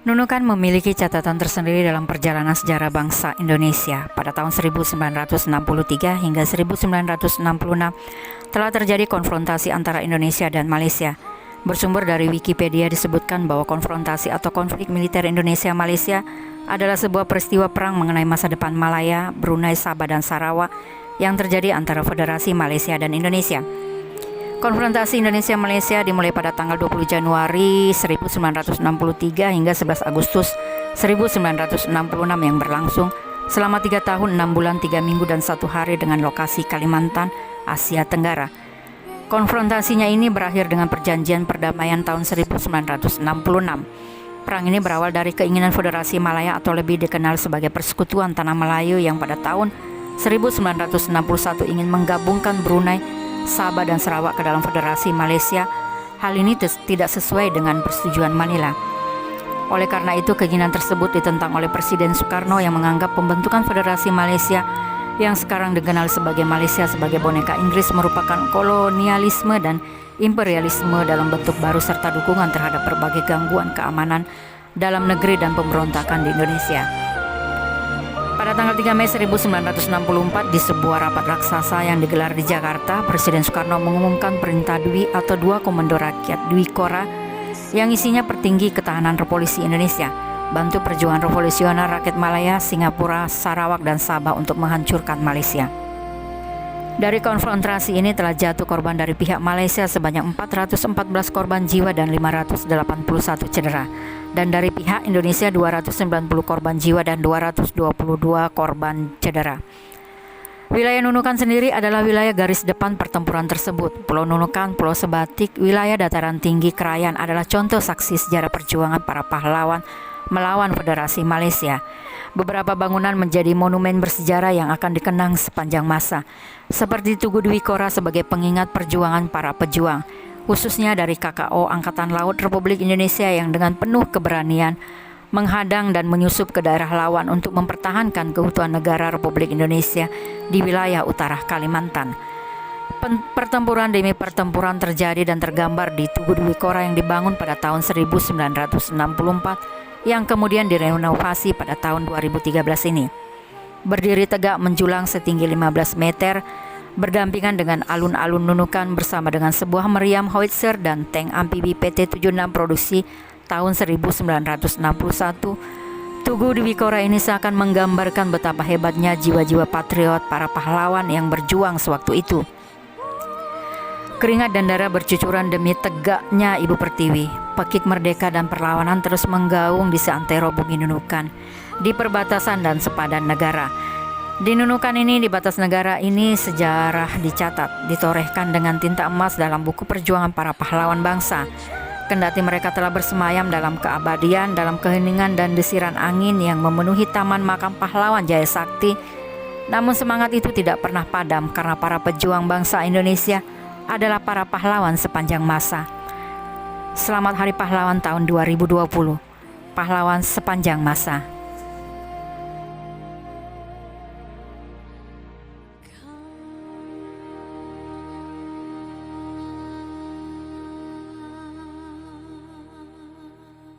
Nunukan memiliki catatan tersendiri dalam perjalanan sejarah bangsa Indonesia. Pada tahun 1963 hingga 1966 telah terjadi konfrontasi antara Indonesia dan Malaysia. Bersumber dari Wikipedia disebutkan bahwa konfrontasi atau konflik militer Indonesia-Malaysia adalah sebuah peristiwa perang mengenai masa depan Malaya, Brunei, Sabah, dan Sarawak yang terjadi antara Federasi Malaysia dan Indonesia. Konfrontasi Indonesia-Malaysia dimulai pada tanggal 20 Januari 1963 hingga 11 Agustus 1966 yang berlangsung selama 3 tahun, 6 bulan, 3 minggu, dan 1 hari dengan lokasi Kalimantan, Asia Tenggara. Konfrontasinya ini berakhir dengan perjanjian perdamaian tahun 1966. Perang ini berawal dari keinginan Federasi Malaya atau lebih dikenal sebagai Persekutuan Tanah Melayu yang pada tahun 1961 ingin menggabungkan Brunei, Sabah, dan Sarawak ke dalam Federasi Malaysia. Hal ini tidak sesuai dengan persetujuan Manila. Oleh karena itu, keinginan tersebut ditentang oleh Presiden Soekarno yang menganggap pembentukan Federasi Malaysia yang sekarang dikenal sebagai Malaysia sebagai boneka Inggris merupakan kolonialisme dan imperialisme dalam bentuk baru serta dukungan terhadap berbagai gangguan keamanan dalam negeri dan pemberontakan di Indonesia. Pada tanggal 3 Mei 1964 di sebuah rapat raksasa yang digelar di Jakarta, Presiden Soekarno mengumumkan Perintah Dwi atau Dua Komando Rakyat Dwi Kora yang isinya Petinggi Ketahanan Revolusi Indonesia, Bantu Perjuangan Revolusioner Rakyat Malaya, Singapura, Sarawak, dan Sabah untuk menghancurkan Malaysia. Dari konfrontasi ini telah jatuh korban dari pihak Malaysia sebanyak 414 korban jiwa dan 581 cedera. Dan dari pihak Indonesia 290 korban jiwa dan 222 korban cedera. Wilayah Nunukan sendiri adalah wilayah garis depan pertempuran tersebut. Pulau Nunukan, Pulau Sebatik, wilayah dataran tinggi Krayan adalah contoh saksi sejarah perjuangan para pahlawan melawan Federasi Malaysia. Beberapa bangunan menjadi monumen bersejarah yang akan dikenang sepanjang masa, seperti Tugu Dwi Kora sebagai pengingat perjuangan para pejuang, khususnya dari KKO Angkatan Laut Republik Indonesia yang dengan penuh keberanian menghadang dan menyusup ke daerah lawan untuk mempertahankan keutuhan negara Republik Indonesia di wilayah utara Kalimantan. Pertempuran demi pertempuran terjadi dan tergambar di Tugu Dwi Kora yang dibangun pada tahun 1964 yang kemudian direnovasi pada tahun 2013 ini. Berdiri tegak menjulang setinggi 15 meter, berdampingan dengan alun-alun Nunukan bersama dengan sebuah meriam howitzer dan tank amfibi PT-76 produksi tahun 1961. Tugu Dwi Kora ini seakan menggambarkan betapa hebatnya jiwa-jiwa patriot para pahlawan yang berjuang sewaktu itu. Keringat dan darah bercucuran demi tegaknya Ibu Pertiwi. Pekik merdeka dan perlawanan terus menggaung di seantero bumi Nunukan, di perbatasan dan sepadan negara. Di Nunukan ini, di batas negara ini, sejarah dicatat, ditorehkan dengan tinta emas dalam buku perjuangan para pahlawan bangsa. Kendati mereka telah bersemayam dalam keabadian, dalam keheningan dan desiran angin yang memenuhi taman makam pahlawan Jaya Sakti, namun semangat itu tidak pernah padam karena para pejuang bangsa Indonesia adalah para pahlawan sepanjang masa. Selamat Hari Pahlawan tahun 2020. Pahlawan sepanjang masa.